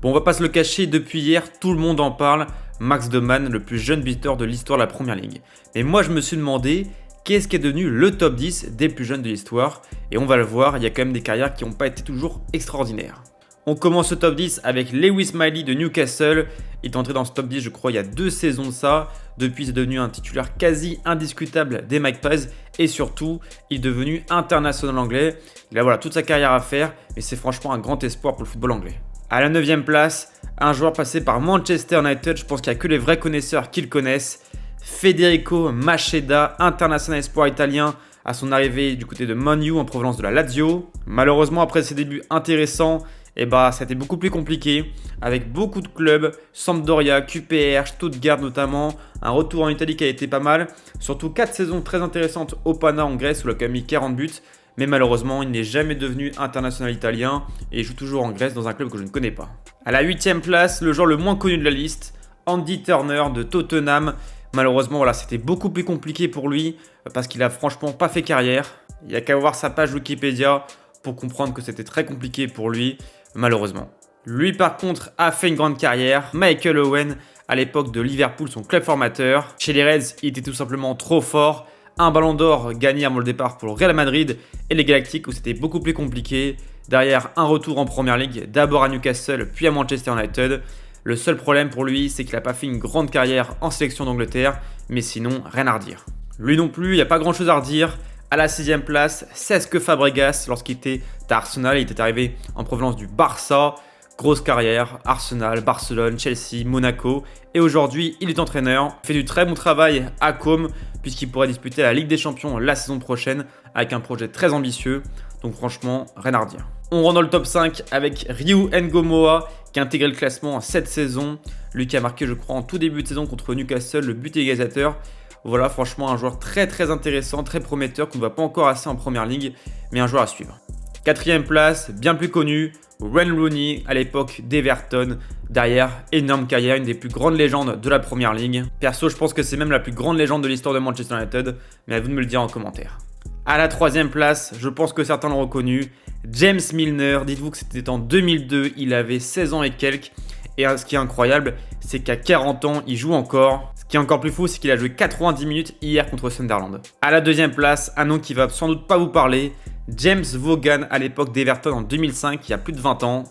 Bon, on va pas se le cacher, depuis hier, tout le monde en parle. Max Doman, le plus jeune buteur de l'histoire de la Première Ligue. Et moi, je me suis demandé, qu'est-ce qui est devenu le top 10 des plus jeunes de l'histoire? Et on va le voir, il y a quand même des carrières qui n'ont pas été toujours extraordinaires. On commence ce top 10 avec Lewis Miley de Newcastle. Il est entré dans ce top 10, je crois, il y a 2 saisons de ça. Depuis, c'est devenu un titulaire quasi indiscutable des Magpies. Et surtout, il est devenu international anglais. Il a toute sa carrière à faire, mais c'est franchement un grand espoir pour le football anglais. À la 9e place, un joueur passé par Manchester United, je pense qu'il n'y a que les vrais connaisseurs qui le connaissent. Federico Macheda, international espoir italien, à son arrivée du côté de Man U en provenance de la Lazio. Malheureusement, après ses débuts intéressants, ça a été beaucoup plus compliqué, avec beaucoup de clubs, Sampdoria, QPR, Stuttgart notamment, un retour en Italie qui a été pas mal, surtout 4 saisons très intéressantes au Pana en Grèce où il a quand même mis 40 buts, mais malheureusement il n'est jamais devenu international italien et il joue toujours en Grèce dans un club que je ne connais pas. À la 8e place, le joueur le moins connu de la liste, Andy Turner de Tottenham. Malheureusement, c'était beaucoup plus compliqué pour lui parce qu'il a franchement pas fait carrière. Il n'y a qu'à voir sa page Wikipédia pour comprendre que c'était très compliqué pour lui, malheureusement. Lui, par contre, a fait une grande carrière. Michael Owen, à l'époque de Liverpool, son club formateur. Chez les Reds, il était tout simplement trop fort. Un ballon d'or gagné avant le départ pour le Real Madrid et les Galactiques où c'était beaucoup plus compliqué. Derrière, un retour en Première Ligue, d'abord à Newcastle, puis à Manchester United. Le seul problème pour lui, c'est qu'il n'a pas fait une grande carrière en sélection d'Angleterre, mais sinon, rien à redire. Lui non plus, il n'y a pas grand chose à redire. À la 6e place, Cesc Fabregas, lorsqu'il était à Arsenal, il était arrivé en provenance du Barça. Grosse carrière, Arsenal, Barcelone, Chelsea, Monaco. Et aujourd'hui, il est entraîneur. Il fait du très bon travail à Com, puisqu'il pourrait disputer la Ligue des Champions la saison prochaine avec un projet très ambitieux. Donc franchement, rien à redire. On rentre dans le top 5 avec Ryu Ngomoa, qui a intégré le classement en cette saison. Lui qui a marqué, je crois, en tout début de saison contre Newcastle, le but égalisateur. Voilà, franchement, un joueur très très intéressant, très prometteur, qu'on ne voit pas encore assez en Première Ligue, mais un joueur à suivre. 4e place, bien plus connu, Wayne Rooney, à l'époque d'Everton. Derrière, énorme carrière, une des plus grandes légendes de la Première Ligue. Perso, je pense que c'est même la plus grande légende de l'histoire de Manchester United, mais à vous de me le dire en commentaire. À la 3e place, je pense que certains l'ont reconnu, James Milner. Dites-vous que c'était en 2002, il avait 16 ans et quelques. Et ce qui est incroyable, c'est qu'à 40 ans, il joue encore. Ce qui est encore plus fou, c'est qu'il a joué 90 minutes hier contre Sunderland. À la 2e place, un nom qui va sans doute pas vous parler, James Vaughan, à l'époque d'Everton en 2005, il y a plus de 20 ans.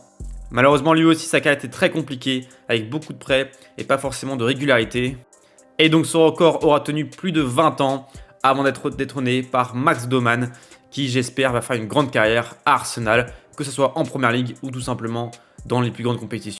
Malheureusement, lui aussi, sa carrière était très compliquée, avec beaucoup de prêts et pas forcément de régularité. Et donc, son record aura tenu plus de 20 ans avant d'être détrôné par Max Doman, qui, j'espère, va faire une grande carrière à Arsenal, que ce soit en Première Ligue ou tout simplement dans les plus grandes compétitions.